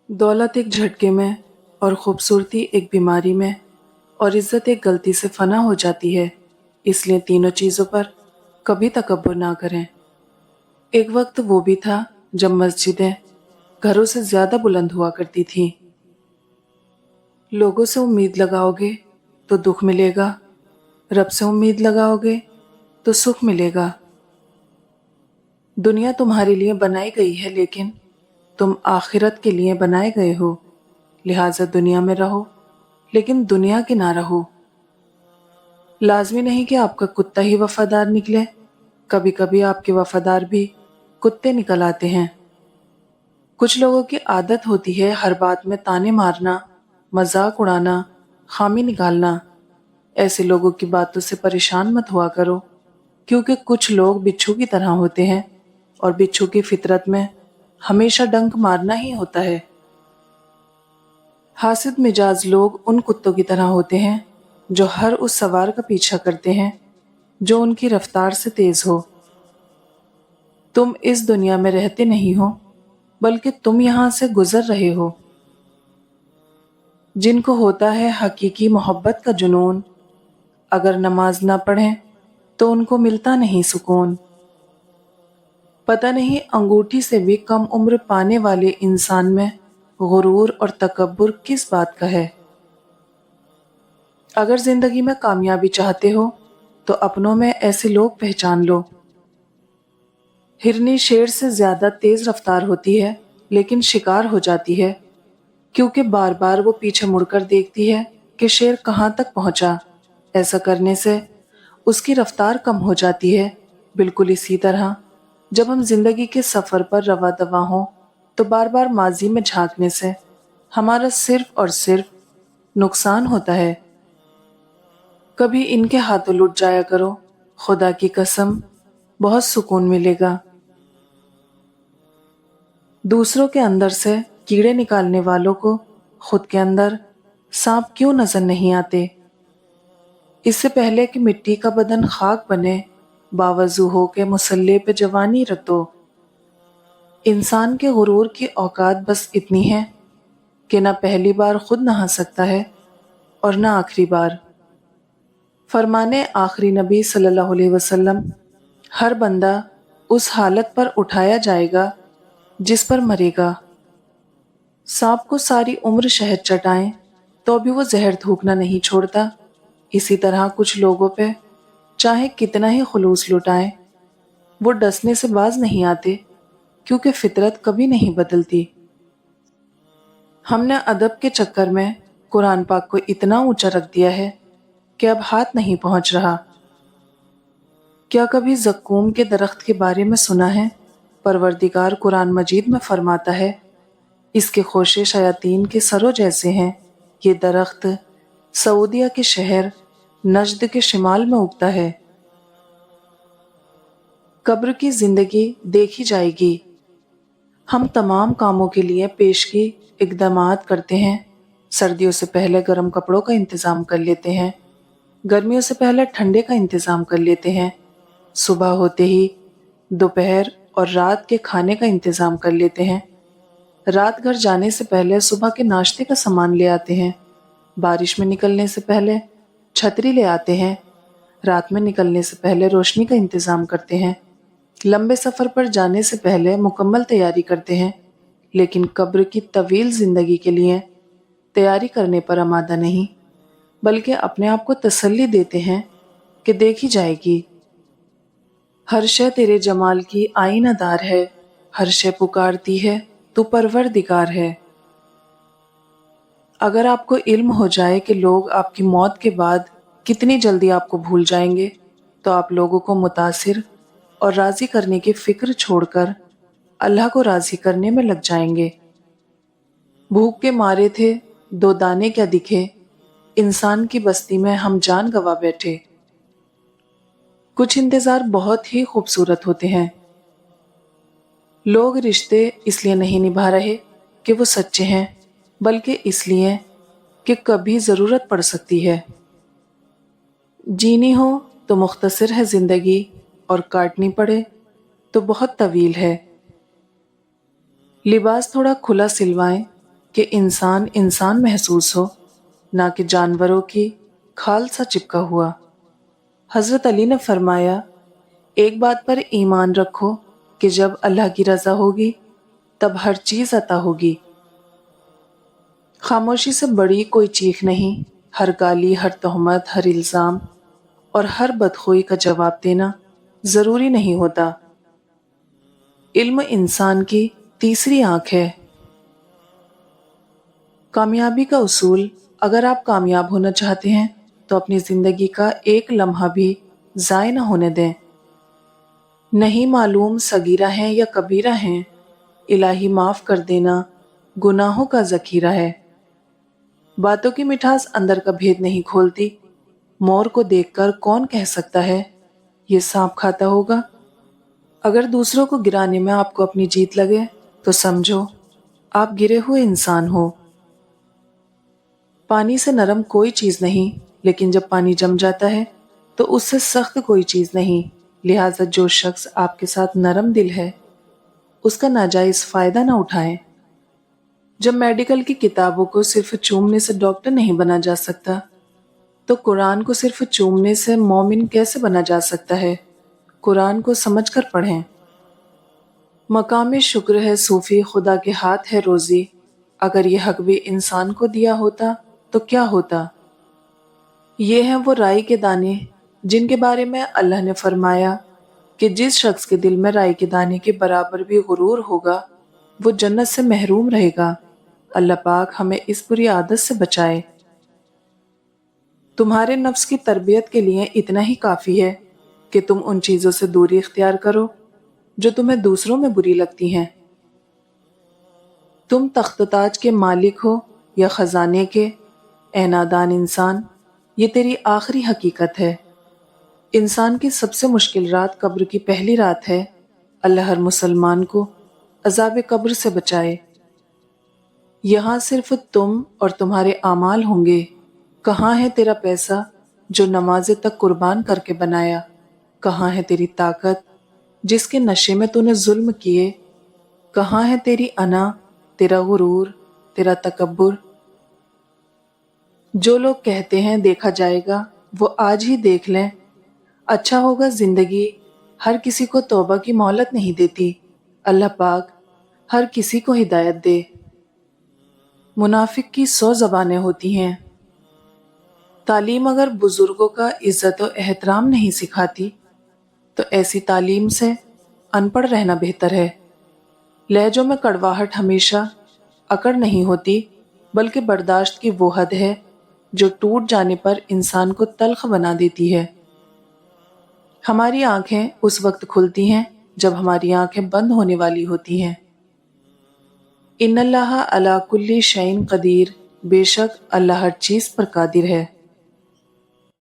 दौलत एक झटके में और खूबसूरती एक बीमारी में और इज्जत एक गलती से फना हो जाती है। इसलिए तीनों चीज़ों पर कभी तकब्बुर ना करें। एक वक्त वो भी था जब मस्जिदें घरों से ज़्यादा बुलंद हुआ करती थीं। लोगों से उम्मीद लगाओगे तो दुख मिलेगा, रब से उम्मीद लगाओगे तो सुख मिलेगा। दुनिया तुम्हारे लिए बनाई गई है, लेकिन तुम आखिरत के लिए बनाए गए हो। लिहाजा दुनिया में रहो, लेकिन दुनिया के ना रहो। लाजमी नहीं कि आपका कुत्ता ही वफादार निकले, कभी कभी आपके वफादार भी कुत्ते निकल आते हैं। कुछ लोगों की आदत होती है हर बात में ताने मारना, मजाक उड़ाना, खामी निकालना। ऐसे लोगों की बातों से परेशान मत हुआ करो, क्योंकि कुछ लोग बिच्छू की तरह होते हैं और बिच्छू की फितरत में हमेशा डंक मारना ही होता है। हासिद मिजाज लोग उन कुत्तों की तरह होते हैं जो हर उस सवार का पीछा करते हैं जो उनकी रफ्तार से तेज हो। तुम इस दुनिया में रहते नहीं हो, बल्कि तुम यहां से गुजर रहे हो। जिनको होता है हकीकी मोहब्बत का जुनून, अगर नमाज ना पढ़ें तो उनको मिलता नहीं सुकून। पता नहीं अंगूठी से भी कम उम्र पाने वाले इंसान में गुरूर और तकब्बुर किस बात का है। अगर जिंदगी में कामयाबी चाहते हो तो अपनों में ऐसे लोग पहचान लो। हिरनी शेर से ज्यादा तेज रफ्तार होती है, लेकिन शिकार हो जाती है, क्योंकि बार बार वो पीछे मुड़कर देखती है कि शेर कहाँ तक पहुंचा। ऐसा करने से उसकी रफ्तार कम हो जाती है। बिल्कुल इसी तरह जब हम जिंदगी के सफर पर रवा दवा हों तो बार बार माजी में झांकने से हमारा सिर्फ और सिर्फ नुकसान होता है। कभी इनके हाथों लुट जाया करो, खुदा की कसम बहुत सुकून मिलेगा। दूसरों के अंदर से कीड़े निकालने वालों को खुद के अंदर सांप क्यों नजर नहीं आते। इससे पहले कि मिट्टी का बदन खाक बने, बावजू हो के मुसल्ले पे जवानी रतो। इंसान के गुरूर की औकात बस इतनी है कि ना पहली बार खुद नहा सकता है और ना आखिरी बार। फरमाने आखिरी नबी सल्लल्लाहु अलैहि वसल्लम, हर बंदा उस हालत पर उठाया जाएगा जिस पर मरेगा। सांप को सारी उम्र शहद चटाएं तो भी वो जहर थूकना नहीं छोड़ता। इसी तरह कुछ लोगों पे चाहे कितना ही खुलूस लुटाएं, वो डसने से बाज नहीं आते, क्योंकि फितरत कभी नहीं बदलती। हमने अदब के चक्कर में कुरान पाक को इतना ऊंचा रख दिया है कि अब हाथ नहीं पहुंच रहा। क्या कभी जक्कूम के दरख्त के बारे में सुना है? परवरदिगार कुरान मजीद में फरमाता है, इसके खोशे शयातीन के सरों जैसे हैं। ये दरख्त सऊदिया के शहर नजद के शिमाल में उगता है। कब्र की जिंदगी देखी जाएगी। हम तमाम कामों के लिए पेशगी इक़दामात करते हैं। सर्दियों से पहले गर्म कपड़ों का इंतज़ाम कर लेते हैं, गर्मियों से पहले ठंडे का इंतज़ाम कर लेते हैं, सुबह होते ही दोपहर और रात के खाने का इंतज़ाम कर लेते हैं, रात घर जाने से पहले सुबह के नाश्ते का सामान ले आते हैं, बारिश में निकलने से पहले छतरी ले आते हैं, रात में निकलने से पहले रोशनी का इंतज़ाम करते हैं, लंबे सफ़र पर जाने से पहले मुकम्मल तैयारी करते हैं, लेकिन कब्र की तवील ज़िंदगी के लिए तैयारी करने पर आमादा नहीं, बल्कि अपने आप को तसल्ली देते हैं कि देखी जाएगी। हर शय तेरे जमाल की आईनादार है, हर शय पुकारती है तू परवरदिगार है। अगर आपको इल्म हो जाए कि लोग आपकी मौत के बाद कितनी जल्दी आपको भूल जाएंगे, तो आप लोगों को मुतासिर और राज़ी करने की फिक्र छोड़कर अल्लाह को राज़ी करने में लग जाएंगे। भूख के मारे थे, दो दाने क्या दिखे, इंसान की बस्ती में हम जान गंवा बैठे। कुछ इंतज़ार बहुत ही खूबसूरत होते हैं। लोग रिश्ते इसलिए नहीं निभा रहे कि वो सच्चे हैं, बल्कि इसलिए कि कभी ज़रूरत पड़ सकती है। जीनी हो तो मुख्तसर है ज़िंदगी, और काटनी पड़े तो बहुत तवील है। लिबास थोड़ा खुला सिलवाएं کہ انسان انسان محسوس ہو، نہ کہ جانوروں کی کھال سا چپکا ہوا۔ حضرت علی نے فرمایا، ایک بات پر ایمان رکھو کہ جب اللہ کی رضا ہوگی تب ہر چیز عطا ہوگی۔ خاموشی سے بڑی کوئی چیخ نہیں، ہر گالی، ہر تہمت، ہر الزام اور ہر بدخوئی کا جواب دینا ضروری نہیں ہوتا۔ علم انسان کی تیسری آنکھ ہے۔ کامیابی کا اصول، اگر آپ کامیاب ہونا چاہتے ہیں تو اپنی زندگی کا ایک لمحہ بھی ضائع نہ ہونے دیں۔ نہیں معلوم صغیرہ ہیں یا کبیرہ ہیں، الہی معاف کر دینا گناہوں کا ذخیرہ ہے۔ باتوں کی مٹھاس اندر کا بھید نہیں کھولتی۔ مور کو دیکھ کر کون کہہ سکتا ہے یہ سانپ کھاتا ہوگا؟ اگر دوسروں کو گرانے میں آپ کو اپنی جیت لگے تو سمجھو آپ گرے ہوئے انسان ہو۔ پانی سے نرم کوئی چیز نہیں، لیکن جب پانی جم جاتا ہے تو اس سے سخت کوئی چیز نہیں۔ لہٰذا جو شخص آپ کے ساتھ نرم دل ہے اس کا ناجائز فائدہ نہ اٹھائیں۔ جب میڈیکل کی کتابوں کو صرف چومنے سے ڈاکٹر نہیں بنا جا سکتا تو قرآن کو صرف چومنے سے مومن کیسے بنا جا سکتا ہے؟ قرآن کو سمجھ کر پڑھیں۔ مقام شکر ہے صوفی، خدا کے ہاتھ ہے روزی، اگر یہ حق بھی انسان کو دیا ہوتا تو کیا ہوتا؟ یہ ہیں وہ رائی کے دانے جن کے بارے میں اللہ نے فرمایا کہ جس شخص کے دل میں رائی کے دانے کے برابر بھی غرور ہوگا وہ جنت سے محروم رہے گا۔ اللہ پاک ہمیں اس بری عادت سے بچائے۔ تمہارے نفس کی تربیت کے لیے اتنا ہی کافی ہے کہ تم ان چیزوں سے دوری اختیار کرو جو تمہیں دوسروں میں بری لگتی ہیں۔ تم تخت و تاج کے مالک ہو یا خزانے کے، اے نادان انسان، یہ تیری آخری حقیقت ہے۔ انسان کی سب سے مشکل رات قبر کی پہلی رات ہے۔ اللہ ہر مسلمان کو عذاب قبر سے بچائے۔ یہاں صرف تم اور تمہارے اعمال ہوں گے۔ کہاں ہے تیرا پیسہ جو نمازیں تک قربان کر کے بنایا؟ کہاں ہے تیری طاقت جس کے نشے میں تو نے ظلم کیے؟ کہاں ہے تیری انا، تیرا غرور، تیرا تکبر؟ جو لوگ کہتے ہیں دیکھا جائے گا، وہ آج ہی دیکھ لیں۔ اچھا ہوگا زندگی ہر کسی کو توبہ کی مہلت نہیں دیتی۔ اللہ پاک ہر کسی کو ہدایت دے۔ منافق کی 100 زبانیں ہوتی ہیں۔ تعلیم اگر بزرگوں کا عزت و احترام نہیں سکھاتی تو ایسی تعلیم سے ان پڑھ رہنا بہتر ہے۔ لہجوں میں کڑواہٹ ہمیشہ اکڑ نہیں ہوتی، بلکہ برداشت کی وہ حد ہے جو ٹوٹ جانے پر انسان کو تلخ بنا دیتی ہے۔ ہماری آنکھیں اس وقت کھلتی ہیں جب ہماری آنکھیں بند ہونے والی ہوتی ہیں۔ ان اللہ علی کل شیء قدیر، بے شک اللہ ہر چیز پر قادر ہے۔